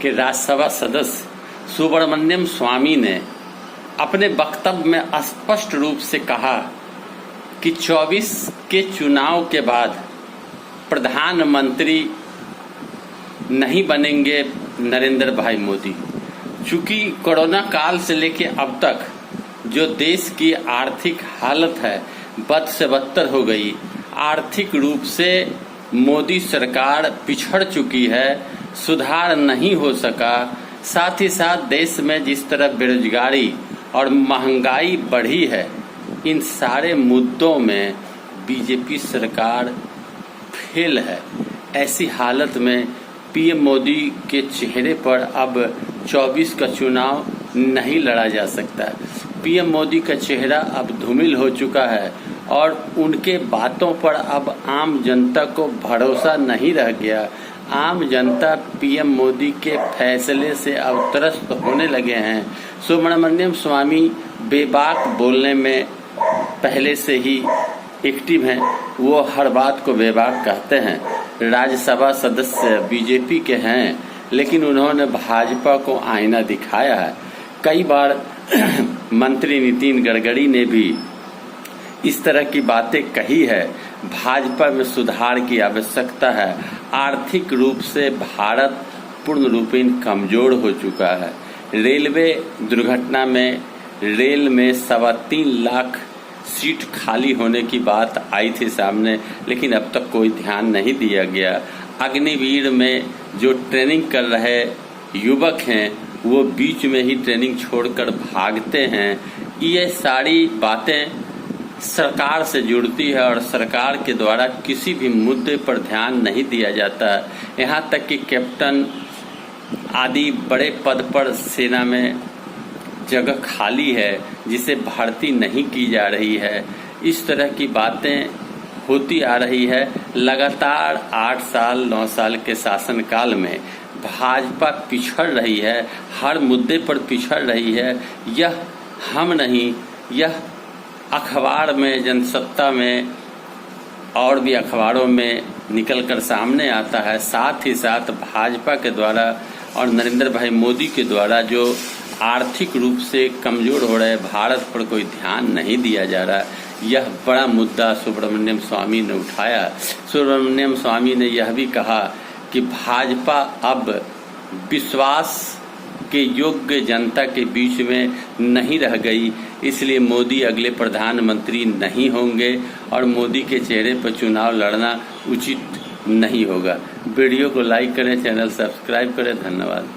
कि राज्यसभा सदस्य सुब्रमण्यम स्वामी ने अपने वक्तव्य में स्पष्ट रूप से कहा कि 24 के चुनाव के बाद प्रधानमंत्री नहीं बनेंगे नरेंद्र भाई मोदी। चूंकि कोरोना काल से लेके अब तक जो देश की आर्थिक हालत है बद से बदतर हो गई, आर्थिक रूप से मोदी सरकार पिछड़ चुकी है, सुधार नहीं हो सका। साथ ही साथ देश में जिस तरह बेरोजगारी और महंगाई बढ़ी है, इन सारे मुद्दों में बीजेपी सरकार फेल है। ऐसी हालत में पीएम मोदी के चेहरे पर अब 24 का चुनाव नहीं लड़ा जा सकता। पीएम मोदी का चेहरा अब धूमिल हो चुका है और उनके बातों पर अब आम जनता को भरोसा नहीं रह गया। आम जनता पीएम मोदी के फैसले से अब त्रस्त होने लगे हैं। सुब्रमण्यम स्वामी बेबाक बोलने में पहले से ही एक्टिव हैं, वो हर बात को बेबाक कहते हैं। राज्यसभा सदस्य बीजेपी के हैं, लेकिन उन्होंने भाजपा को आईना दिखाया है। कई बार मंत्री नितिन गडकरी ने भी इस तरह की बातें कही है। भाजपा में सुधार की आवश्यकता है। आर्थिक रूप से भारत पूर्ण रूपेण कमजोर हो चुका है। रेलवे दुर्घटना में रेल में 3.25 लाख सीट खाली होने की बात आई थी सामने, लेकिन अब तक कोई ध्यान नहीं दिया गया। अग्निवीर में जो ट्रेनिंग कर रहे युवक हैं वो बीच में ही ट्रेनिंग छोड़कर भागते हैं। ये सारी बातें सरकार से जुड़ती है और सरकार के द्वारा किसी भी मुद्दे पर ध्यान नहीं दिया जाता है। यहाँ तक कि कैप्टन आदि बड़े पद पर सेना में जगह खाली है जिसे भर्ती नहीं की जा रही है। इस तरह की बातें होती आ रही है। लगातार 8 साल 9 साल के शासनकाल में भाजपा पिछड़ रही है, हर मुद्दे पर पिछड़ रही है। यह हम नहीं, यह अखबार में, जनसत्ता में और भी अखबारों में निकलकर सामने आता है। साथ ही साथ भाजपा के द्वारा और नरेंद्र भाई मोदी के द्वारा जो आर्थिक रूप से कमजोर हो रहे भारत पर कोई ध्यान नहीं दिया जा रहा। यह बड़ा मुद्दा सुब्रमण्यम स्वामी ने उठाया। सुब्रमण्यम स्वामी ने यह भी कहा कि भाजपा अब विश्वास के योग्य जनता के बीच में नहीं रह गई, इसलिए मोदी अगले प्रधानमंत्री नहीं होंगे और मोदी के चेहरे पर चुनाव लड़ना उचित नहीं होगा। वीडियो को लाइक करें, चैनल सब्सक्राइब करें। धन्यवाद।